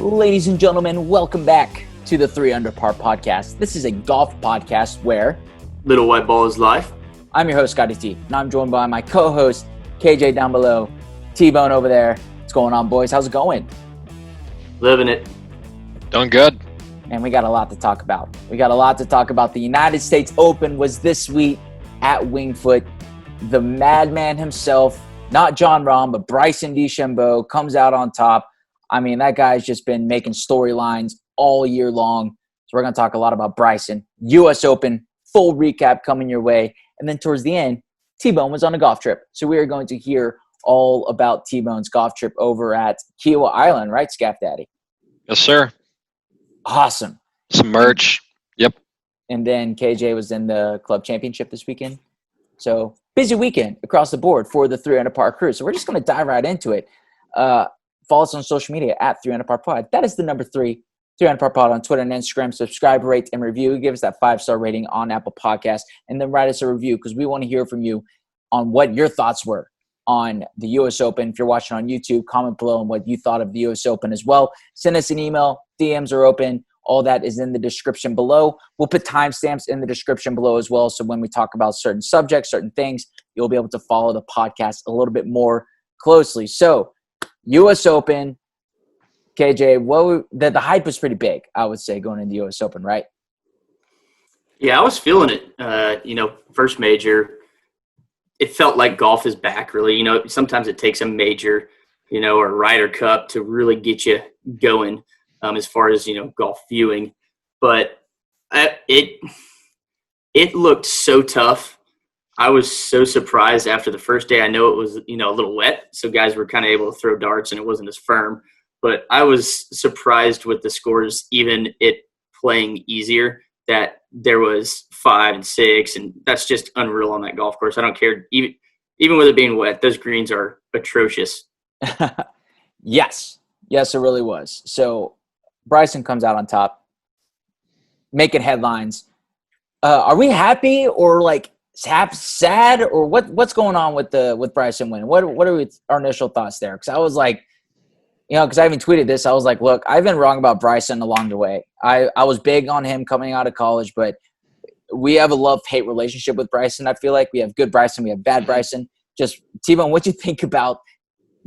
Ladies and gentlemen, welcome back to the 3 Under Par podcast. This is a golf podcast where Little White Ball is live. I'm your host, Scotty T, and I'm joined by my co-host, KJ down below, T-Bone over there. What's going on, boys? How's it going? Living it. Doing good. And we got a lot to talk about. The United States Open was this week at Winged Foot. The madman himself, not John Rahm, but Bryson DeChambeau comes out on top. I mean, that guy's just been making storylines all year long. So we're going to talk a lot about Bryson. U.S. Open, full recap coming your way. And then towards the end, T-Bone was on a golf trip. So we are going to hear all about T-Bone's golf trip over at Kiawah Island, right, Scaff Daddy? Yes, sir. Awesome. Some merch. Yep. And then KJ was in the club championship this weekend. So busy weekend across the board for the 3 Under Par crew. So we're just going to dive right into it. Follow us on social media at 3 Under Par Pod. That is the number 3 Under Par Pod on Twitter and Instagram. Subscribe, rate, and review. Give us that 5-star rating on Apple Podcasts. And then write us a review because we want to hear from you on what your thoughts were on the U.S. Open. If you're watching on YouTube, comment below on what you thought of the U.S. Open as well. Send us an email. DMs are open. All that is in the description below. We'll put timestamps in the description below as well. So when we talk about certain subjects, certain things, you'll be able to follow the podcast a little bit more closely. So U.S. Open, KJ, the hype was pretty big, I would say, going into the U.S. Open, right? Yeah, I was feeling it. First major, it felt like golf is back, really. Sometimes it takes a major, or Ryder Cup to really get you going as far as, golf viewing. But it looked so tough. I was so surprised after the first day. I know it was, a little wet, so guys were kind of able to throw darts and it wasn't as firm. But I was surprised with the scores, even it playing easier, that there was 5 and 6, and that's just unreal on that golf course. I don't care. Even with it being wet, those greens are atrocious. Yes, it really was. So Bryson comes out on top, making headlines. Are we happy or sad, or what's going on with Bryson winning? What are our initial thoughts there? Because I was like, because I even tweeted this. I was like, look, I've been wrong about Bryson along the way. I was big on him coming out of college, but we have a love-hate relationship with Bryson. I feel like we have good Bryson, we have bad Bryson. Just T-Bone, what do you think about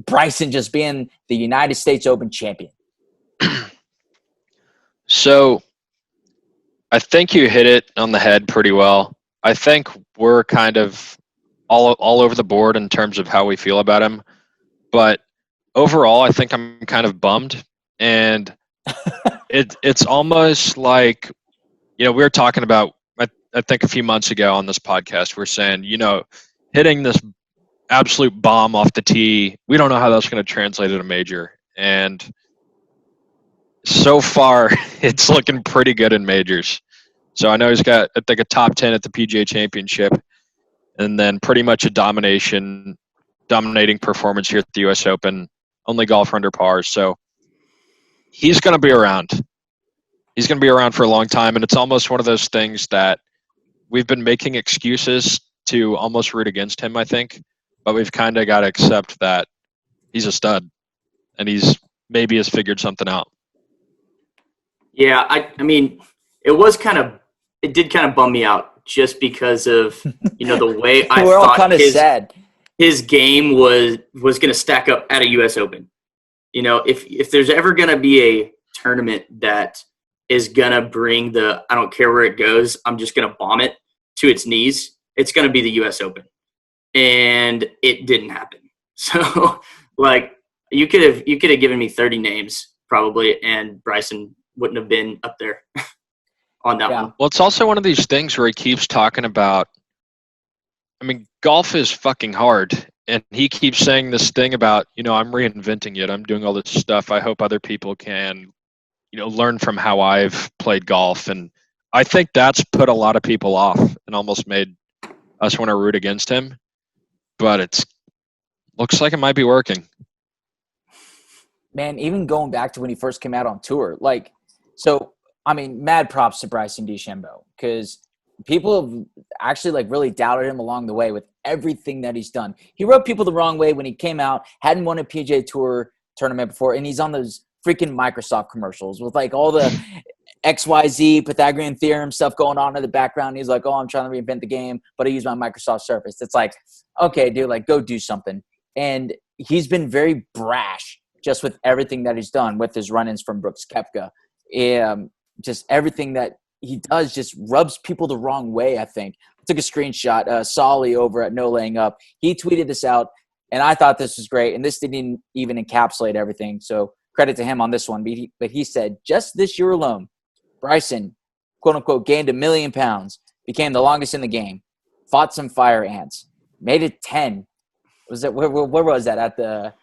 Bryson just being the United States Open champion? So I think you hit it on the head pretty well. I think we're kind of all over the board in terms of how we feel about him. But overall, I think I'm kind of bummed. And it's almost like, we were talking about, I think a few months ago on this podcast, we're saying, hitting this absolute bomb off the tee, we don't know how that's going to translate at a major. And so far, it's looking pretty good in majors. So I know he's got, I think, a top 10 at the PGA Championship, and then pretty much a dominating performance here at the U.S. Open, only golfer under par. So he's going to be around. He's going to be around for a long time, and it's almost one of those things that we've been making excuses to almost root against him, I think, but we've kind of got to accept that he's a stud, and maybe has figured something out. Yeah, I mean, it did kind of bum me out just because of, the way I We're all thought kind of sad. His game was going to stack up at a U.S. Open. If there's ever going to be a tournament that is going to bring I don't care where it goes, I'm just going to bomb it to its knees, it's going to be the U.S. Open. And it didn't happen. So, you could have given me 30 names probably, and Bryson wouldn't have been up there on that one. Well, it's also one of these things where he keeps talking about, golf is fucking hard. And he keeps saying this thing about, I'm reinventing it. I'm doing all this stuff. I hope other people can, learn from how I've played golf. And I think that's put a lot of people off and almost made us want to root against him. But looks like it might be working. Man, even going back to when he first came out on tour, mad props to Bryson DeChambeau, because people have actually really doubted him along the way with everything that he's done. He rubbed people the wrong way when he came out, hadn't won a PGA Tour tournament before, and he's on those freaking Microsoft commercials with like all the XYZ Pythagorean theorem stuff going on in the background. He's like, oh, I'm trying to reinvent the game, but I use my Microsoft Surface. It's like, okay, dude, like go do something. And he's been very brash just with everything that he's done with his run-ins from Brooks Koepka. Just everything that he does just rubs people the wrong way, I think. I took a screenshot. Solly over at No Laying Up, he tweeted this out, and I thought this was great. And this didn't even encapsulate everything. So credit to him on this one. But he said, just this year alone, Bryson, quote-unquote, gained 1 million pounds, became the longest in the game, fought some fire ants, made it 10. Was it where was that? At the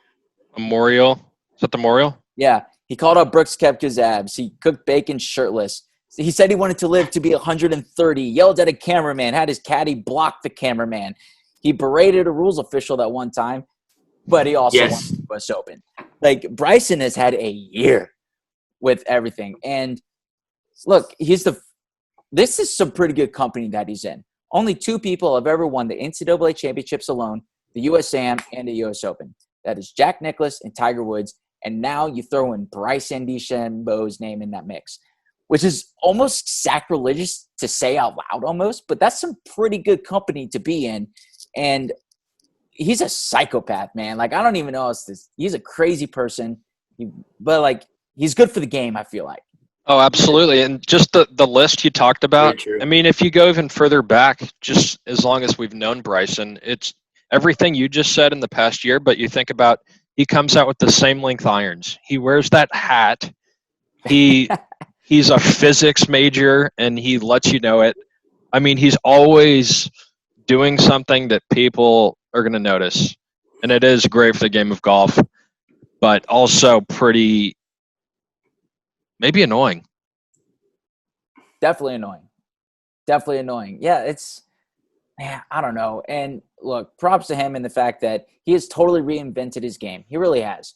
Memorial? Is that the Memorial? Yeah. He called out Brooks Koepka's abs. He cooked bacon shirtless. He said he wanted to live to be 130, yelled at a cameraman, had his caddy block the cameraman. He berated a rules official that one time, but he also won the US Open. Like, Bryson has had a year with everything. And look, this is some pretty good company that he's in. Only 2 people have ever won the NCAA championships alone, the USAM and the US Open. That is Jack Nicklaus and Tiger Woods. And now you throw in Bryson DeChambeau's name in that mix, which is almost sacrilegious to say out loud almost, but that's some pretty good company to be in. And he's a psychopath, man. Like, I don't even know he's a crazy person, but like, he's good for the game, I feel like. Oh, absolutely. And just the list you talked about, I mean, if you go even further back, just as long as we've known Bryson, it's everything you just said in the past year, but you think about, he comes out with the same length irons. He wears that hat. He's a physics major, and he lets you know it. I mean, he's always doing something that people are going to notice. And it is great for the game of golf, but also pretty maybe annoying. Definitely annoying. Yeah, I don't know. And look, props to him in the fact that he has totally reinvented his game. He really has.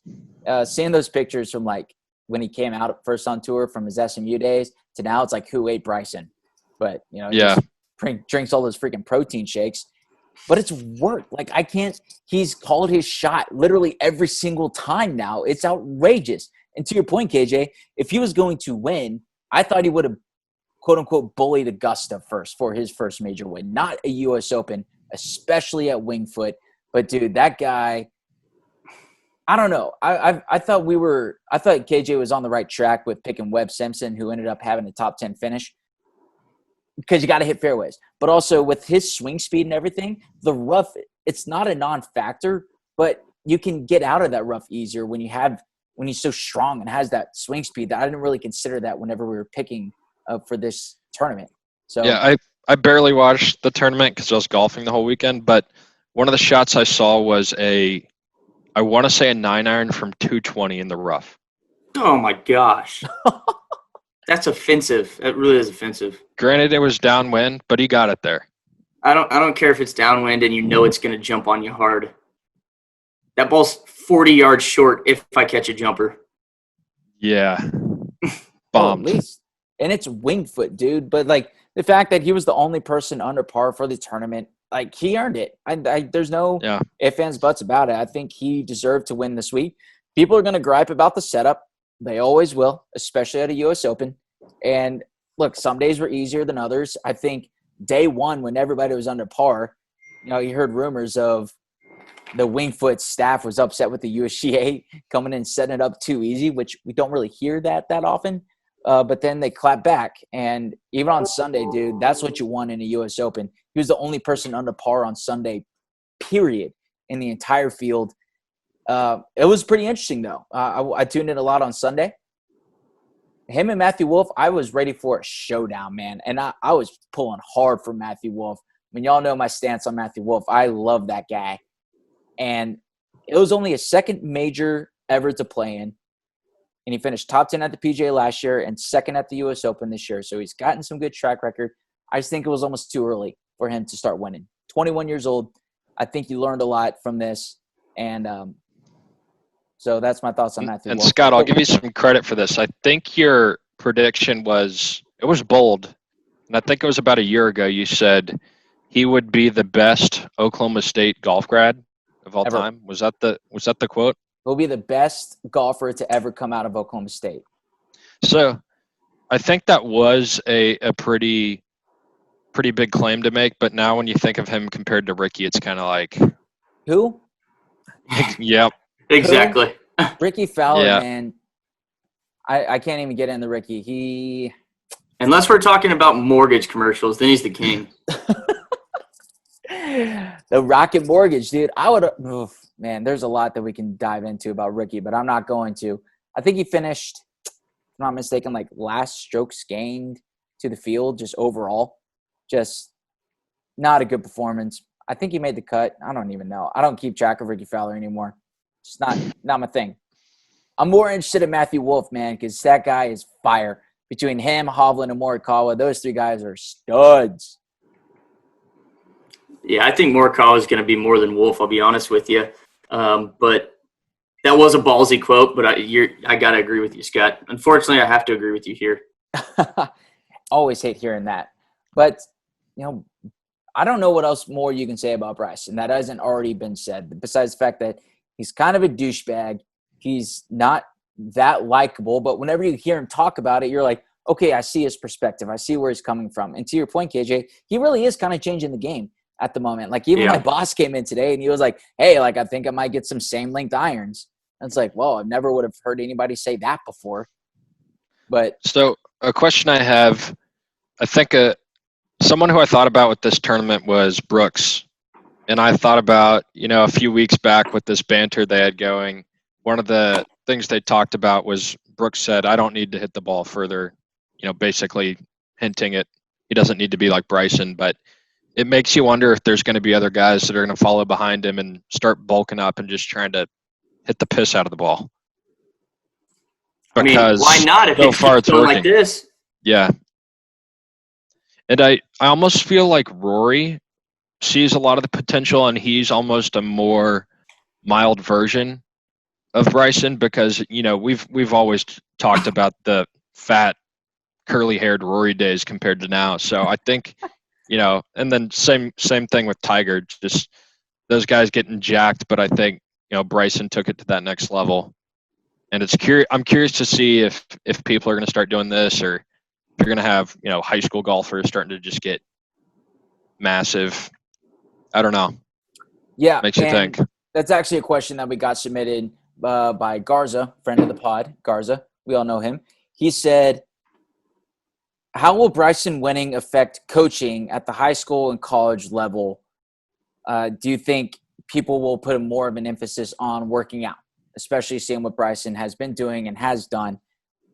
Seeing those pictures from like when he came out first on tour from his SMU days to now, it's like, who ate Bryson? But, you know, just drinks all those freaking protein shakes. But it's worked. Like, he's called his shot literally every single time now. It's outrageous. And to your point, KJ, if he was going to win, I thought he would have, quote-unquote, bullied Augusta first for his first major win, not a U.S. Open, especially at Winged Foot. But, dude, that guy, I don't know. I thought KJ was on the right track with picking Webb Simpson, who ended up having a top 10 finish, because you got to hit fairways. But also with his swing speed and everything, the rough, it's not a non-factor, but you can get out of that rough easier when he's so strong and has that swing speed. That I didn't really consider that whenever we were picking for this tournament. So yeah, I barely watched the tournament because I was golfing the whole weekend, but one of the shots I saw was I want to say a 9-iron from 220 in the rough. Oh my gosh. That's offensive. That really is offensive. Granted, it was downwind, but he got it there. I don't care if it's downwind and you know it's going to jump on you hard. That ball's 40 yards short if I catch a jumper. Yeah. Bombed. Well, at least. And it's Winged Foot, dude. But, like, the fact that he was the only person under par for the tournament, like, he earned it. There's no ifs, ands, buts about it. I think he deserved to win this week. People are going to gripe about the setup. They always will, especially at a U.S. Open. And, look, some days were easier than others. I think day one, when everybody was under par, you know, you heard rumors of the Winged Foot staff was upset with the USGA coming in and setting it up too easy, which we don't really hear that often. But then they clap back. And even on Sunday, dude, that's what you want in a U.S. Open. He was the only person under par on Sunday, period, in the entire field. It was pretty interesting, though. I tuned in a lot on Sunday. Him and Matthew Wolff, I was ready for a showdown, man. And I was pulling hard for Matthew Wolff. I mean, y'all know my stance on Matthew Wolff. I love that guy. And it was only his second major ever to play in. And he finished top 10 at the PGA last year and second at the U.S. Open this year. So he's gotten some good track record. I just think it was almost too early for him to start winning. 21 years old. I think you learned a lot from this. And so that's my thoughts on Matthew Wolff. And Scott, I'll give you some credit for this. I think your prediction was bold. And I think it was about a year ago you said he would be the best Oklahoma State golf grad of all time. Was that the quote? He'll be the best golfer to ever come out of Oklahoma State. So I think that was a pretty big claim to make, but now when you think of him compared to Ricky, it's kind of like Who? Yep. Exactly. Ricky Fowler, Yeah. man. I can't even get into Ricky. Unless we're talking about mortgage commercials, then he's the king. The Rocket Mortgage, dude. Man, there's a lot that we can dive into about Ricky, but I'm not going to. I think he finished, if I'm not mistaken, like last strokes gained to the field, just overall. Just not a good performance. I think he made the cut. I don't even know. I don't keep track of Ricky Fowler anymore. It's not my thing. I'm more interested in Matthew Wolff, man, because that guy is fire. Between him, Hovland, and Morikawa, those three guys are studs. Yeah, I think Morikawa is going to be more than Wolff, I'll be honest with you. But that was a ballsy quote, but I got to agree with you, Scott. Unfortunately, I have to agree with you here. Always hate hearing that. But, I don't know what else more you can say about Bryson that hasn't already been said, besides the fact that he's kind of a douchebag. He's not that likable, but whenever you hear him talk about it, you're like, okay, I see his perspective. I see where he's coming from. And to your point, KJ, he really is kind of changing the game at the moment. Like, even my boss came in today and he was like, hey, like, I think I might get some same length irons. And it's like, well, I never would have heard anybody say that before. But So a question I have, I think someone who I thought about with this tournament was Brooks. And I thought about, a few weeks back with this banter they had going, one of the things they talked about was Brooks said, I don't need to hit the ball further, basically hinting it. He doesn't need to be like Bryson, but it makes you wonder if there's going to be other guys that are going to follow behind him and start bulking up and just trying to hit the piss out of the ball. Because why not if so far it's going working like this? Yeah. And I almost feel like Rory sees a lot of the potential, and he's almost a more mild version of Bryson because, we've always talked about the fat, curly-haired Rory days compared to now. So I think, and then same thing with Tiger, just those guys getting jacked. But I think, Bryson took it to that next level. And I'm curious to see if people are going to start doing this, or if you're going to have, high school golfers starting to just get massive. I don't know. yeah, Makes you think. That's actually a question that we got submitted by Garza, friend of the pod. Garza, we all know him. He said, how will Bryson winning affect coaching at the high school and college level? Do you think people will put more of an emphasis on working out, especially seeing what Bryson has been doing and has done?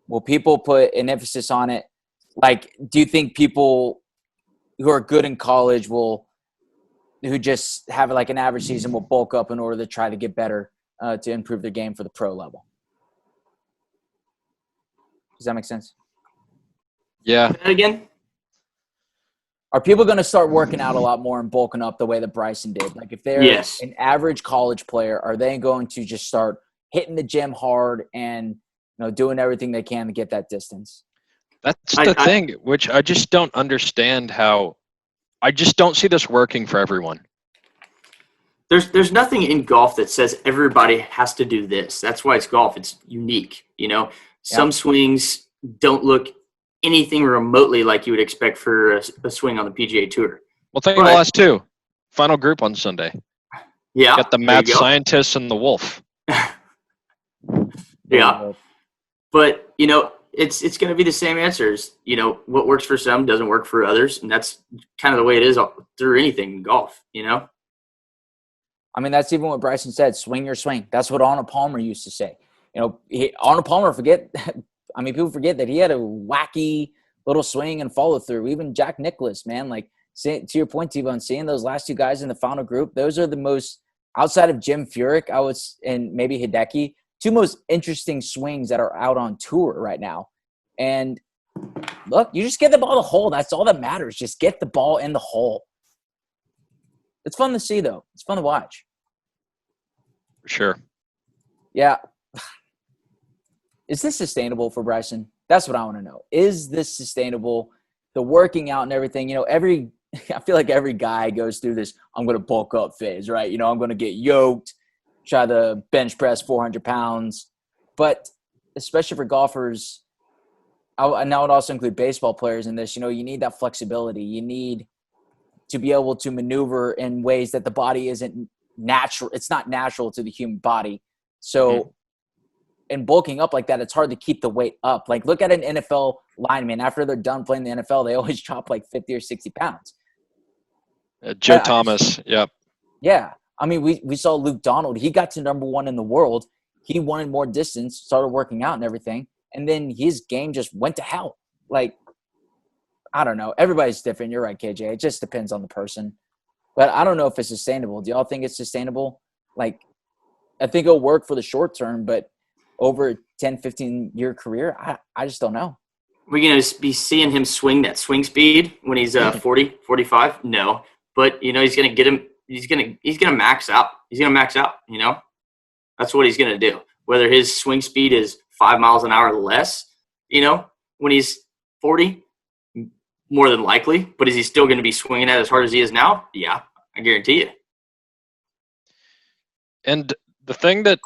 Will people put an emphasis on it? Like, do you think people who are good in college who just have like an average season will bulk up in order to try to get better to improve their game for the pro level? Does that make sense? Yeah. Again? Are people going to start working out a lot more and bulking up the way that Bryson did? Like, if they're an average college player, are they going to just start hitting the gym hard and doing everything they can to get that distance? That's the thing, which I just don't understand how. I just don't see this working for everyone. There's nothing in golf that says everybody has to do this. That's why it's golf. It's unique. Some swings don't look anything remotely like you would expect for a swing on the PGA Tour. Well, think of the last two. Final group on Sunday. Yeah. Got the mad scientists and the Wolff. Yeah. But, it's going to be the same answers. What works for some doesn't work for others. And that's kind of the way it is through anything in golf, I mean, that's even what Bryson said, swing your swing. That's what Arnold Palmer used to say. Arnold Palmer, people forget that he had a wacky little swing and follow through. Even Jack Nicklaus, man, like, to your point, T-Bone, seeing those last two guys in the final group, those are the most, outside of Jim Furyk, and maybe Hideki, two most interesting swings that are out on tour right now. And look, you just get the ball in the hole. That's all that matters. Just get the ball in the hole. It's fun to see, though. It's fun to watch. For sure. Yeah. Is this sustainable for Bryson? That's what I want to know. Is this sustainable? The working out and everything, I feel like every guy goes through this, I'm going to bulk up phase, right? I'm going to get yoked. try to bench press 400 pounds. But especially for golfers, and I would also include baseball players in this, you need that flexibility. You need to be able to maneuver in ways that the body isn't natural. It's not natural to the human body. So in bulking up like that, it's hard to keep the weight up. Like, look at an NFL lineman. After they're done playing the NFL, they always drop like 50 or 60 pounds. Joe Thomas, yep. Yeah. I mean, we saw Luke Donald. He got to number 1 in the world. He wanted more distance, started working out and everything. And then his game just went to hell. Like, I don't know. Everybody's different. You're right, KJ. It just depends on the person. But I don't know if it's sustainable. Do y'all think it's sustainable? Like, I think it'll work for the short term, but over a 10, 15-year career, I just don't know. We're going to be seeing him swing that swing speed when he's 40, 45? No. But, he's going to get him – he's going to max out. He's going to max out, That's what he's going to do. Whether his swing speed is 5 miles an hour less, when he's 40, more than likely. But is he still going to be swinging at as hard as he is now? Yeah, I guarantee you. And the thing that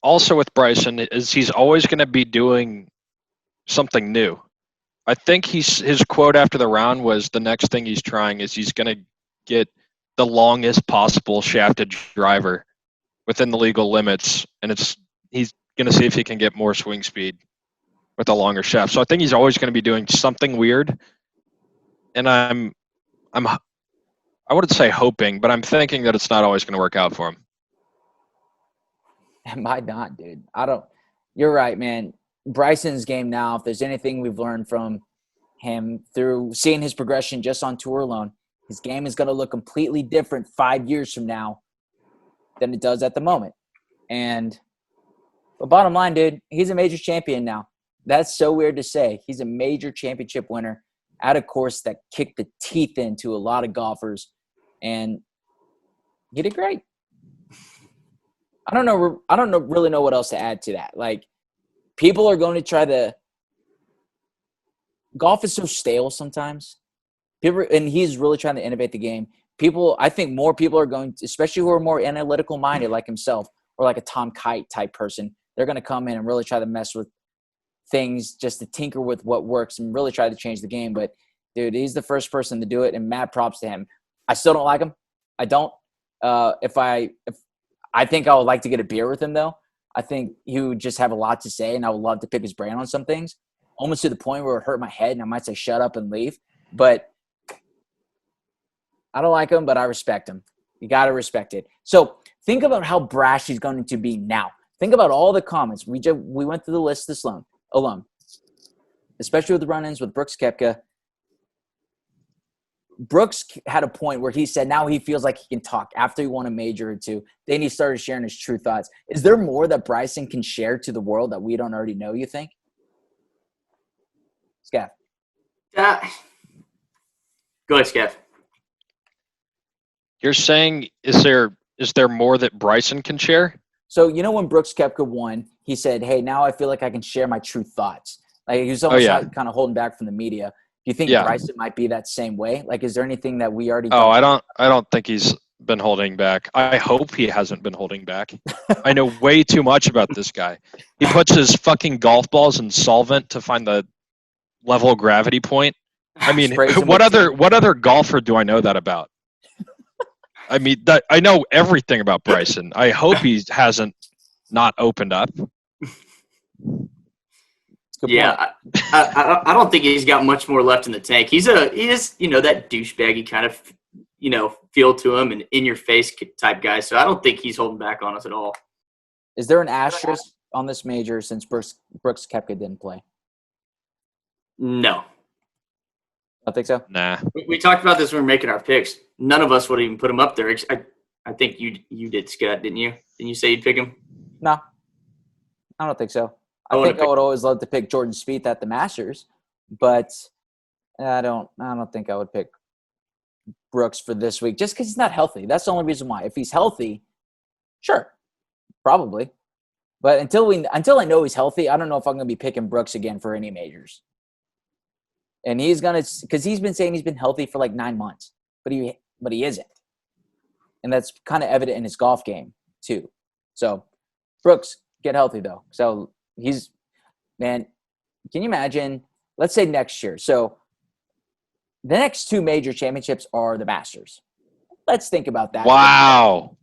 also with Bryson is he's always going to be doing something new. I think his quote after the round was the next thing he's trying is he's going to get the longest possible shafted driver within the legal limits, and he's going to see if he can get more swing speed with a longer shaft. So I think he's always going to be doing something weird, and I wouldn't say hoping, but I'm thinking that it's not always going to work out for him. It might not, dude. You're right, man. Bryson's game now, if there's anything we've learned from him through seeing his progression just on tour alone, his game is going to look completely different 5 years from now than it does at the moment. But bottom line, dude, he's a major champion now. That's so weird to say. He's a major championship winner at a course that kicked the teeth into a lot of golfers, and he did great. I don't really know what else to add to that. Like, people are going to try to – golf is so stale sometimes. And he's really trying to innovate the game. I think more people are going to, especially who are more analytical minded like himself or like a Tom Kite type person, they're going to come in and really try to mess with things just to tinker with what works and really try to change the game. But, dude, he's the first person to do it, and mad props to him. I still don't like him. I don't. I think I would like to get a beer with him, though. I think he would just have a lot to say, and I would love to pick his brain on some things, almost to the point where it hurt my head, and I might say shut up and leave. But I don't like him, but I respect him. You got to respect it. So think about how brash he's going to be now. Think about all the comments. We went through the list this alone, especially with the run-ins with Brooks Koepka. Brooks had a point where he said now he feels like he can talk after he won a major or two. Then he started sharing his true thoughts. Is there more that Bryson can share to the world that we don't already know, you think? Scaff. Go ahead, Scaff. You're saying is there more that Bryson can share? So, when Brooks Koepka won, he said, hey, now I feel like I can share my true thoughts. Like, he was almost kind of holding back from the media. Do you think Bryson might be that same way? Like, is there anything that we already I don't think he's been holding back. I hope he hasn't been holding back. I know way too much about this guy. He puts his fucking golf balls in solvent to find the level of gravity point. I mean, what other golfer do I know that about? I mean, I know everything about Bryson. I hope he hasn't not opened up. Yeah, I don't think he's got much more left in the tank. He is that douchebaggy kind of feel to him and in your face type guy. So I don't think he's holding back on us at all. Is there an asterisk on this major since Brooks Koepka didn't play? No. I think so. Nah. We talked about this when we were making our picks. None of us would even put him up there. I think you did, Scott, didn't you? Didn't you say you'd pick him? No, I don't think so. I think I would always love to pick Jordan Spieth at the Masters, but I don't think I would pick Brooks for this week just because he's not healthy. That's the only reason why. If he's healthy, sure, probably. But until I know he's healthy, I don't know if I'm going to be picking Brooks again for any majors. And he's going to – because he's been saying he's been healthy for like 9 months, but he isn't. And that's kind of evident in his golf game too. So Brooks, get healthy though. So man, can you imagine, let's say next year. So the next 2 major championships are the Masters. Let's think about that. Wow.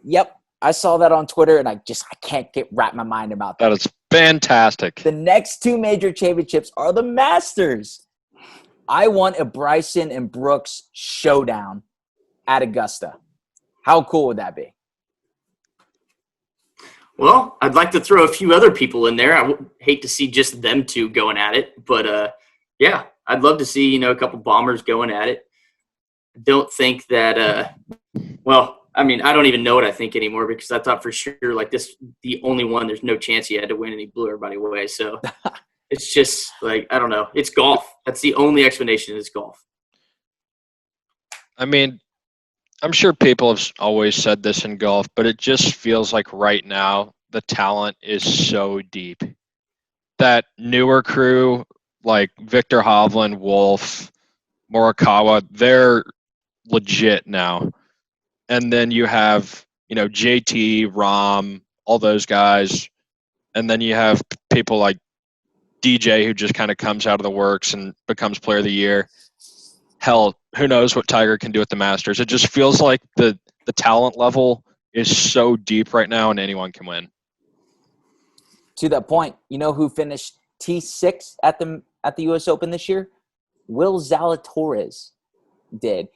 Yep. I saw that on Twitter, and I can't wrap my mind about that. That is fantastic. The next 2 major championships are the Masters. I want a Bryson and Brooks showdown at Augusta. How cool would that be? Well, I'd like to throw a few other people in there. I would hate to see just them 2 going at it, but yeah, I'd love to see a couple bombers going at it. I don't think that. I mean, I don't even know what I think anymore because I thought for sure the only one. There's no chance he had to win, and he blew everybody away. So it's just I don't know. It's golf. That's the only explanation. Is golf. I mean, I'm sure people have always said this in golf, but it just feels like right now the talent is so deep. That newer crew like Victor Hovland, Wolff, Morikawa, they're legit now. And then you have, JT, Rahm, all those guys. And then you have people like DJ who just kind of comes out of the works and becomes player of the year. Hell, who knows what Tiger can do at the Masters. It just feels like the talent level is so deep right now and anyone can win. To that point, you know who finished T6 at the U.S. Open this year? Will Zalatoris did.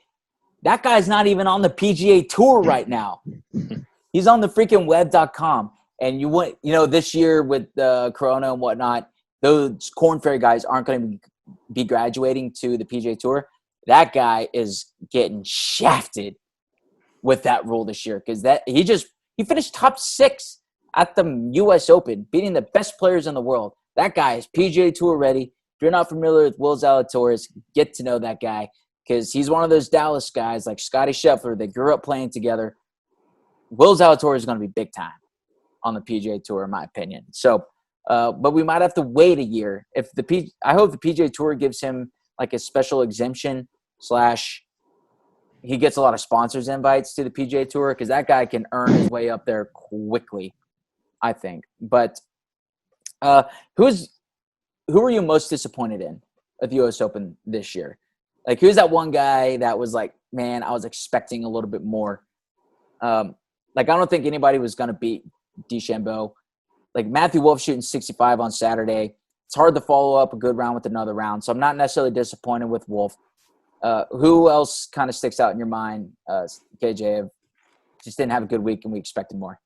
That guy's not even on the PGA Tour right now. He's on the freaking web.com. And this year with the Corona and whatnot, those Korn Ferry guys aren't going to be graduating to the PGA Tour. That guy is getting shafted with that rule this year because he finished top 6 at the U.S. Open, beating the best players in the world. That guy is PGA Tour ready. If you're not familiar with Will Zalatoris, get to know that guy because he's one of those Dallas guys like Scotty Scheffler. They grew up playing together. Will Zalatoris is going to be big time on the PGA Tour, in my opinion. So, but we might have to wait a year. I hope the PGA Tour gives him like a special exemption / he gets a lot of sponsors invites to the PGA Tour because that guy can earn his way up there quickly, I think. But who were you most disappointed in at the U.S. Open this year? Like, who's that one guy that was like, man, I was expecting a little bit more? I don't think anybody was going to beat DeChambeau. Like, Matthew Wolff shooting 65 on Saturday. It's hard to follow up a good round with another round. So I'm not necessarily disappointed with Wolff. Who else kind of sticks out in your mind, KJ? Just didn't have a good week and we expected more.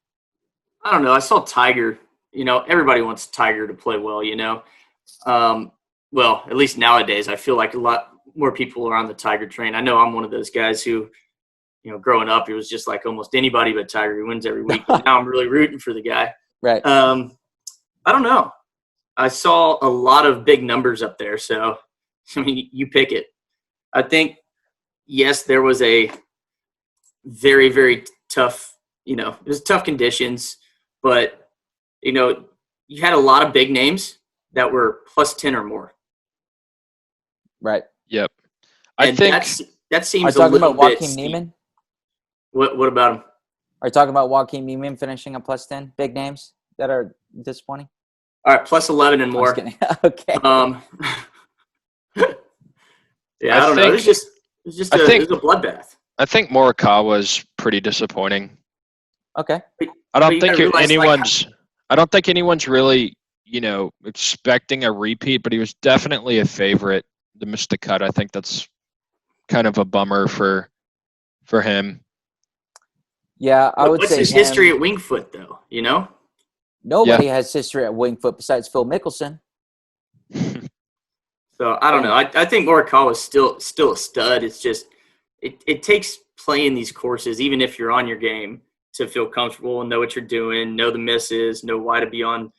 I don't know. I saw Tiger. Everybody wants Tiger to play well, well, at least nowadays, I feel like a lot more people are on the Tiger train. I know I'm one of those guys who, growing up, it was just like almost anybody but Tiger who wins every week. But now I'm really rooting for the guy. Right. I don't know. I saw a lot of big numbers up there. So, you pick it. I think, yes, there was a very, very tough, it was tough conditions, but, you had a lot of big names that were plus 10 or more. Right. Yep. I think that seems a little bit. Are you talking about Joaquin Joaquin Niemann? What about him? Are you talking about Joaquin Niemann finishing a plus 10? Big names that are disappointing? All right, plus 11 and more. Okay. Yeah, I don't know. It was just a bloodbath. I think Morikawa was pretty disappointing. Okay. I don't think anyone's really, expecting a repeat, but he was definitely a favorite to miss the cut. I think that's kind of a bummer for him. Yeah, I would say. What's his history at Winged Foot, though? Nobody has history at Winged Foot besides Phil Mickelson. So I don't know. I think Morikawa is still a stud. It's just it takes playing these courses, even if you're on your game, to feel comfortable and know what you're doing, know the misses, know why to be on,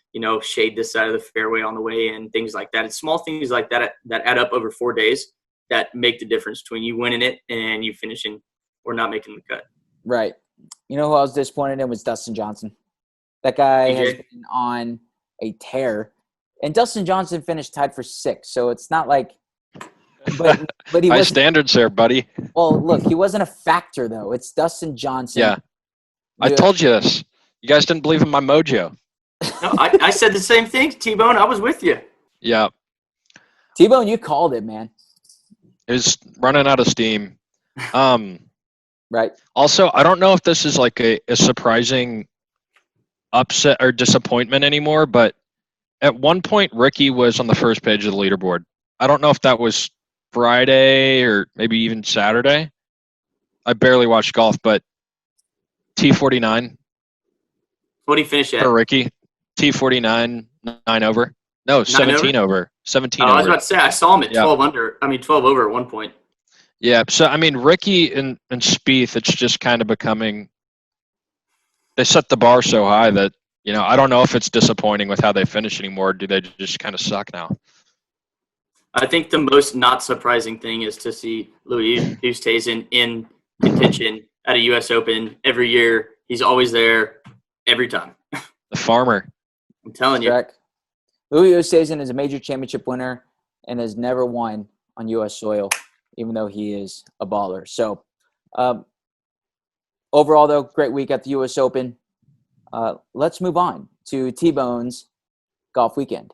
shade this side of the fairway on the way in, things like that. It's small things like that that add up over 4 days that make the difference between you winning it and you finishing or not making the cut. Right. You know who I was disappointed in was Dustin Johnson. That guy has been on a tear. And Dustin Johnson finished tied for 6th, so it's not like but he high was standards there, buddy. Well, look, he wasn't a factor though. It's Dustin Johnson. Yeah. I told you this. You guys didn't believe in my mojo. No, I said the same thing, T-Bone. I was with you. Yeah. T-Bone, you called it, man. It was running out of steam. Right. Also, I don't know if this is like a surprising upset or disappointment anymore, but at one point, Ricky was on the first page of the leaderboard. I don't know if that was Friday or maybe even Saturday. I barely watched golf, but T49 What did he finish at? for Ricky. T49, 9 over. No, 17 over. 17 I was over. about to say, I saw him at 12 over at one point. Yeah, so, I mean, Ricky and Spieth, it's just kind of becoming – they set the bar so high that, you know, I don't know if it's disappointing with how they finish anymore. Do they just kind of suck now? I think the most not surprising thing is to see Louis Oosthuizen in contention at a U.S. Open every year. He's always there every time. The farmer. I'm telling you. Correct. Louis Oosthuizen is a major championship winner and has never won on U.S. soil, even though he is a baller. So, overall, though, great week at the U.S. Open. Let's move on to T-Bone's golf weekend.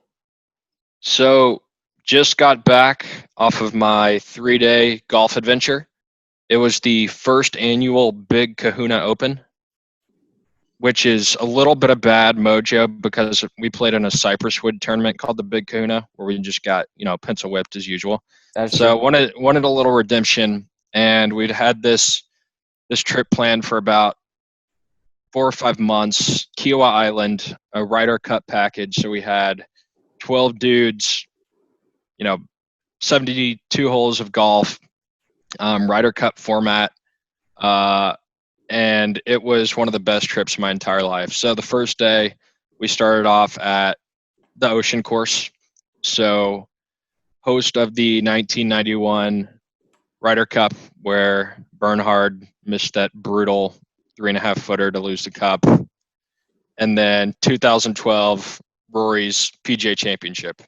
So, just got back off of my 3-day golf adventure. It was the first annual Big Kahuna Open, which is a little bit of bad mojo because we played in a Cypress Wood tournament called the Big Kahuna, where we just got, pencil whipped as usual. So wanted a little redemption, and we'd had this trip planned for about 4 or 5 months. Kiawah Island, a Ryder Cup package. So we had 12 dudes, 72 holes of golf, Ryder Cup format, and it was one of the best trips of my entire life. So the first day, we started off at the Ocean Course. So host of the 1991 Ryder Cup, where Bernhard missed that brutal 3.5-footer to lose the cup. And then 2012, Rory's PGA Championship.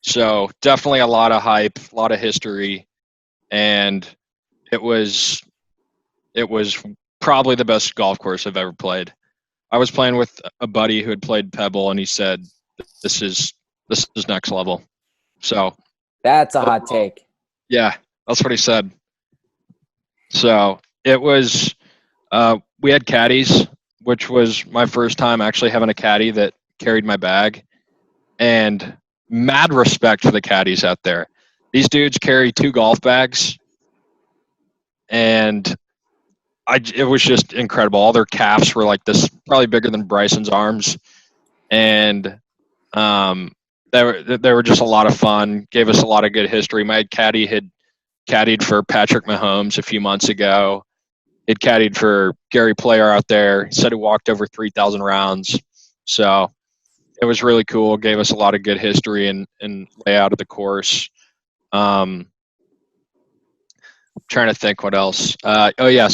So definitely a lot of hype, a lot of history, and it was probably the best golf course I've ever played. I was playing with a buddy who had played Pebble, and he said, "This is next level." So that's a hot take. Yeah, that's what he said. So it was. We had caddies, which was my first time actually having a caddy that carried my bag, and mad respect for the caddies out there. These dudes carry 2 golf bags, and it was just incredible. All their calves were like this, probably bigger than Bryson's arms, and they were just a lot of fun. Gave us a lot of good history. My caddy had caddied for Patrick Mahomes a few months ago. He'd caddied for Gary Player out there. He said he walked over 3,000 rounds. So it was really cool. Gave us a lot of good history and layout of the course. Trying to think what else. So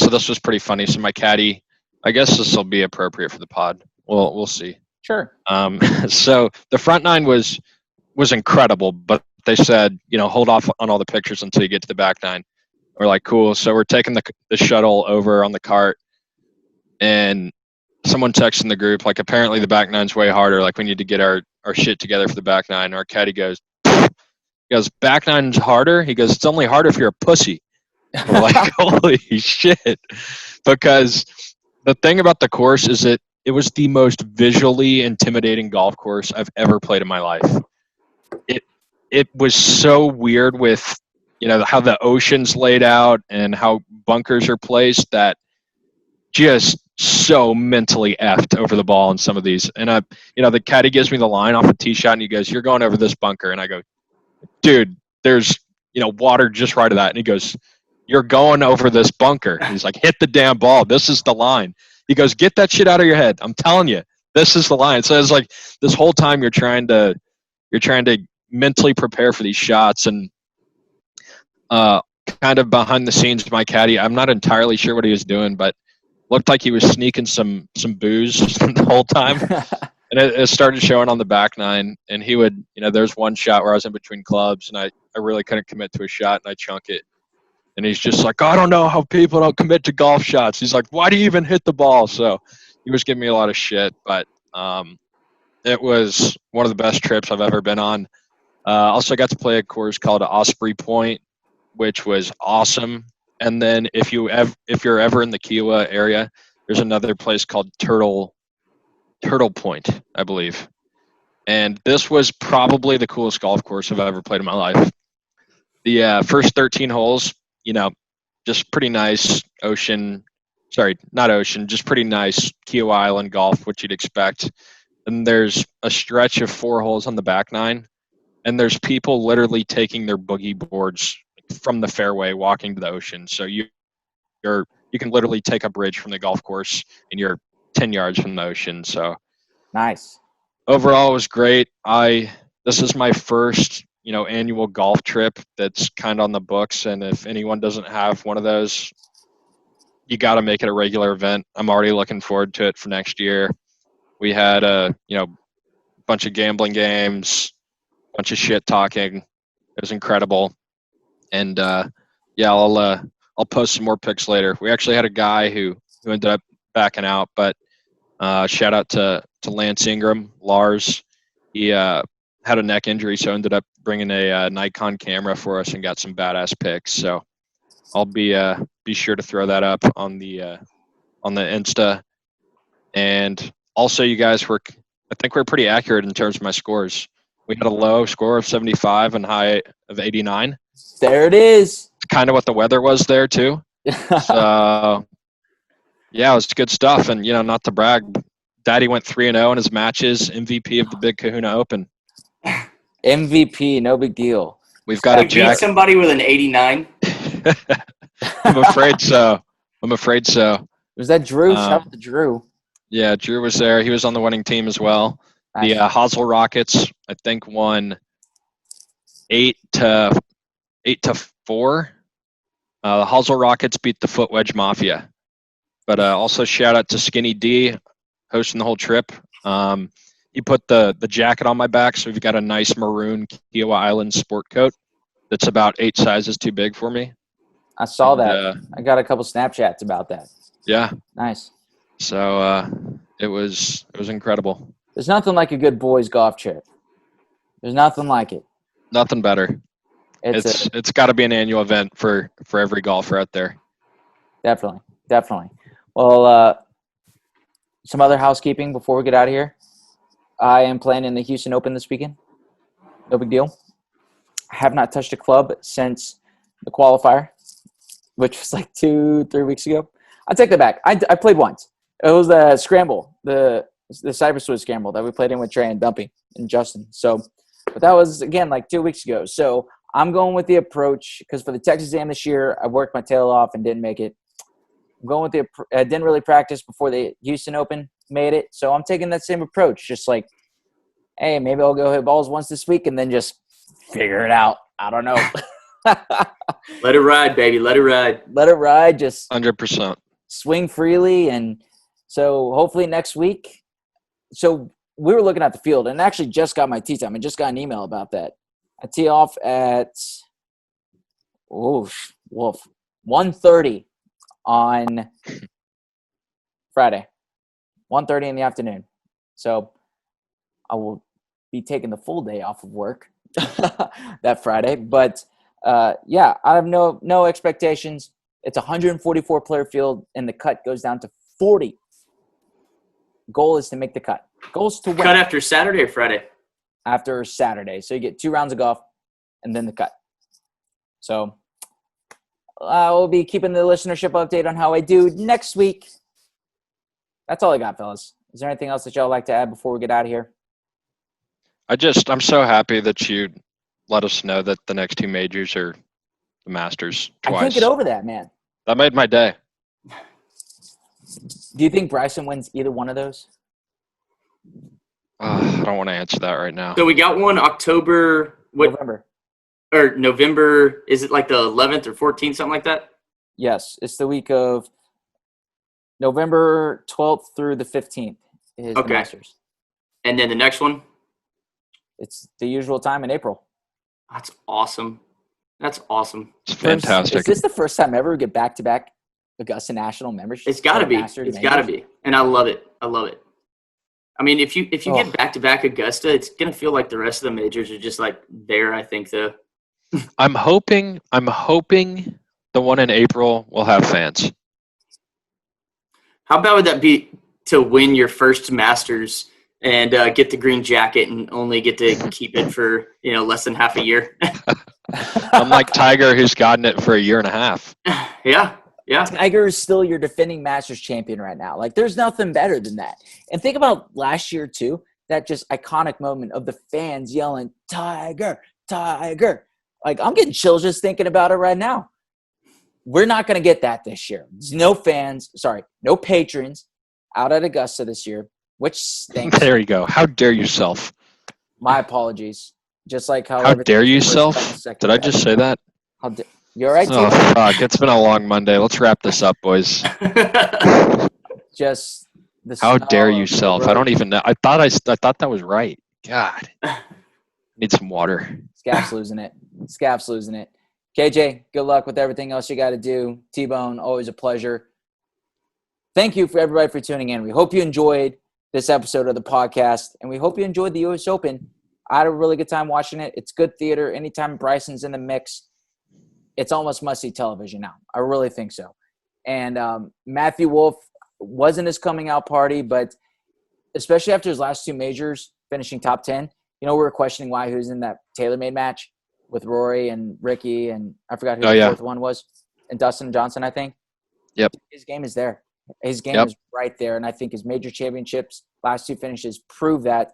this was pretty funny. So my caddy, I guess this will be appropriate for the pod. We'll see. Sure. So the front 9 was incredible, but they said, hold off on all the pictures until you get to the back 9. We're like, cool. So we're taking the shuttle over on the cart, and someone texts in the group, like, apparently the back 9's way harder. Like, we need to get our shit together for the back 9. Our caddy goes, back 9's harder? He goes, it's only harder if you're a pussy. We're like, holy shit. Because the thing about the course is that it was the most visually intimidating golf course I've ever played in my life. It was so weird with, how the ocean's laid out and how bunkers are placed, that just so mentally effed over the ball in some of these. And, the caddy gives me the line off a tee shot, and he goes, you're going over this bunker. And I go, dude, there's, water just right of that. And he goes, you're going over this bunker. He's like, hit the damn ball. This is the line. He goes, get that shit out of your head. I'm telling you, this is the line. So it's like this whole time you're trying to mentally prepare for these shots. And kind of behind the scenes, my caddy, I'm not entirely sure what he was doing, but looked like he was sneaking some booze the whole time. And it started showing on the back 9. And he would, there's one shot where I was in between clubs, and I really couldn't commit to a shot, and I chunk it. And he's just like, I don't know how people don't commit to golf shots. He's like, why do you even hit the ball? So he was giving me a lot of shit, but it was one of the best trips I've ever been on. Also got to play a course called Osprey Point, which was awesome. And then if you're ever in the Kiawah area, there's another place called Turtle Point, I believe. And this was probably the coolest golf course I've ever played in my life. The first 13 holes, just pretty nice just pretty nice Kiawah Island golf, what you'd expect. And there's a stretch of 4 holes on the back 9, and there's people literally taking their boogie boards from the fairway, walking to the ocean. So you can literally take a bridge from the golf course, and you're 10 yards from the ocean. So Nice. overall, it was great. This is my first, annual golf trip that's kind of on the books, and if anyone doesn't have one of those, you got to make it a regular event. I'm already looking forward to it for next year. We had a bunch of gambling games, bunch of shit talking. It was incredible, and I'll post some more pics later. We actually had a guy who ended up backing out, but shout out to Lance Ingram, Lars. He had a neck injury, so ended up bringing a Nikon camera for us and got some badass pics. So I'll be sure to throw that up on the Insta. And also, you guys I think we're pretty accurate in terms of my scores. We had a low score of 75 and high of 89. There it is. It's kind of what the weather was there too. So yeah, it was good stuff. And not to brag, Daddy went 3-0 in his matches, MVP of the Big Kahuna Open. MVP, no big deal. We've got a beat jacket. somebody with an 89. I'm afraid so. Was that Drew? Shout out to Drew. Yeah, Drew was there. He was on the winning team as well. Nice. The Hosel Rockets, I think, won 8-4. The Hosel Rockets beat the Foot Wedge Mafia. But also shout out to Skinny D, hosting the whole trip. He put the jacket on my back, so we've got a nice maroon Kiawah Island sport coat that's about 8 sizes too big for me. I saw that. I got a couple Snapchats about that. Yeah. Nice. So it was incredible. There's nothing like a good boys golf trip. There's nothing like it. Nothing better. It's got to be an annual event for every golfer out there. Definitely. Well, some other housekeeping before we get out of here. I am playing in the Houston Open this weekend. No big deal. I have not touched a club since the qualifier, which was like 2-3 weeks ago. I take that back. I played once. It was the scramble, the Cypress Swiss scramble that we played in with Trey and Dumpy and Justin. So, but that was, again, like 2 weeks ago. So I'm going with the approach because for the Texas Am this year, I worked my tail off and didn't make it. I'm going with I didn't really practice before the Houston Open made it. So I'm taking that same approach. Just like, hey, maybe I'll go hit balls once this week and then just figure it out. I don't know. Let it ride, baby. Let it ride. Let it ride. Just 100%. Swing freely. And so hopefully next week. So we were looking at the field and actually just got my tee time. I just got an email about that. I tee off at Wolff 1:30 on Friday, 1:30 in the afternoon. So I will be taking the full day off of work that Friday. But I have no expectations. It's a 144 player field, and the cut goes down to 40. Goal is to make the cut. Goal is to win. Cut after Saturday or Friday? After Saturday. So you get 2 rounds of golf and then the cut. So I will be keeping the listenership update on how I do next week. That's all I got, fellas. Is there anything else that y'all like to add before we get out of here? I'm so happy that you let us know that the next 2 majors are the Masters twice. I can't get over that, man. That made my day. Do you think Bryson wins either one of those? I don't want to answer that right now. So we got one November. Is it like the 11th or 14th, something like that? Yes, it's the week of November 12th through the 15th is the Masters. And then the next one? It's the usual time in April. That's awesome. It's fantastic. Is this the first time ever we get back-to-back Augusta National membership? It's got to be. It's got to be. And I love it. I love it. I mean, if you get back-to-back Augusta, it's going to feel like the rest of the majors are just like there, I think, though. I'm hoping the one in April will have fans. How bad would that be to win your first Masters and get the green jacket and only get to keep it for, less than half a year? Unlike Tiger, who's gotten it for a year and a half. Yeah. Tiger is still your defending Masters champion right now. Like, there's nothing better than that. And think about last year, too, that just iconic moment of the fans yelling, Tiger, Tiger. Like, I'm getting chills just thinking about it right now. We're not going to get that this year. There's no patrons out at Augusta this year, which stinks. There you go. How dare yourself? My apologies. Just like how dare yourself? Did I just say that? You all right, Oh, fuck. It's been a long Monday. Let's wrap this up, boys. Just the How dare yourself? I don't even know. I thought that was right. God. Need some water. Scap's losing it. KJ, good luck with everything else you got to do. T-Bone, always a pleasure. Thank you for everybody for tuning in. We hope you enjoyed this episode of the podcast, and we hope you enjoyed the U.S. Open. I had a really good time watching it. It's good theater. Anytime Bryson's in the mix, it's almost must-see television now. I really think so. And Matthew Wolff wasn't his coming-out party, but especially after his last two majors, finishing top 10, we were questioning why he was in that TaylorMade match with Rory and Ricky, and I forgot who the fourth one was, and Dustin Johnson, I think. Yep. His game is there. His game is right there, and I think his major championships, last two finishes, prove that.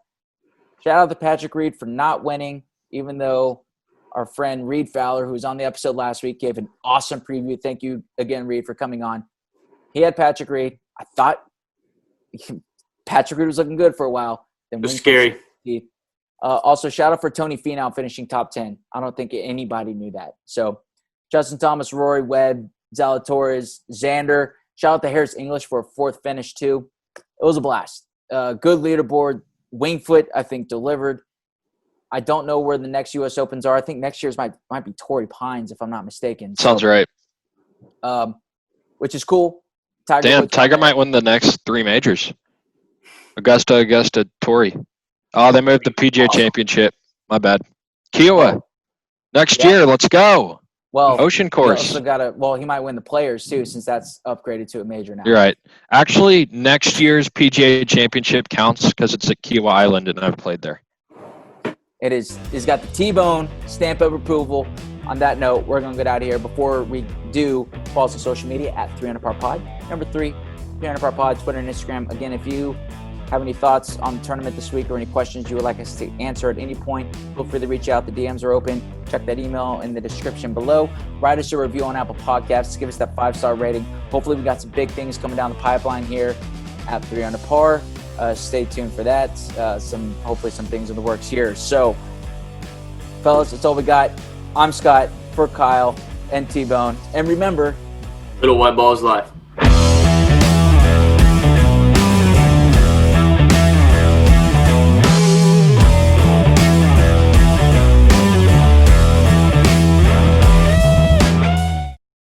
Shout out to Patrick Reed for not winning, even though our friend Reed Fowler, who was on the episode last week, gave an awesome preview. Thank you again, Reed, for coming on. He had Patrick Reed. I thought Patrick Reed was looking good for a while. It was scary. Also, shout out for Tony Finau finishing top 10. I don't think anybody knew that. So, Justin Thomas, Rory, Webb, Zalatoris, Xander. Shout out to Harris English for a fourth finish, too. It was a blast. Good leaderboard. Wingfoot, I think, delivered. I don't know where the next U.S. Opens are. I think next year's might be Torrey Pines, if I'm not mistaken. Sounds right. Which is cool. Tiger might win the next three majors. Augusta, Torrey. Oh, they moved the PGA Championship. My bad. Kiawah. Next year, let's go. Well, Ocean Course. He might win the Players, too, since that's upgraded to a major now. You're right. Actually, next year's PGA Championship counts because it's at Kiawah Island, and I've played there. It is. It's got the T-Bone stamp of approval. On that note, we're going to get out of here. Before we do, follow us on social media at 300PAR-POD. Number 3, 300PAR-POD, Twitter and Instagram. Again, if you have any thoughts on the tournament this week or any questions you would like us to answer at any point, feel free to reach out. The DMs are open. Check that email in the description below. Write us a review on Apple Podcasts. Give us that 5-star rating. Hopefully we got some big things coming down the pipeline here at 300 Par. Stay tuned for that. Hopefully some things in the works here. So, fellas, that's all we got. I'm Scott for Kyle and T-Bone. And remember, little white ball is life.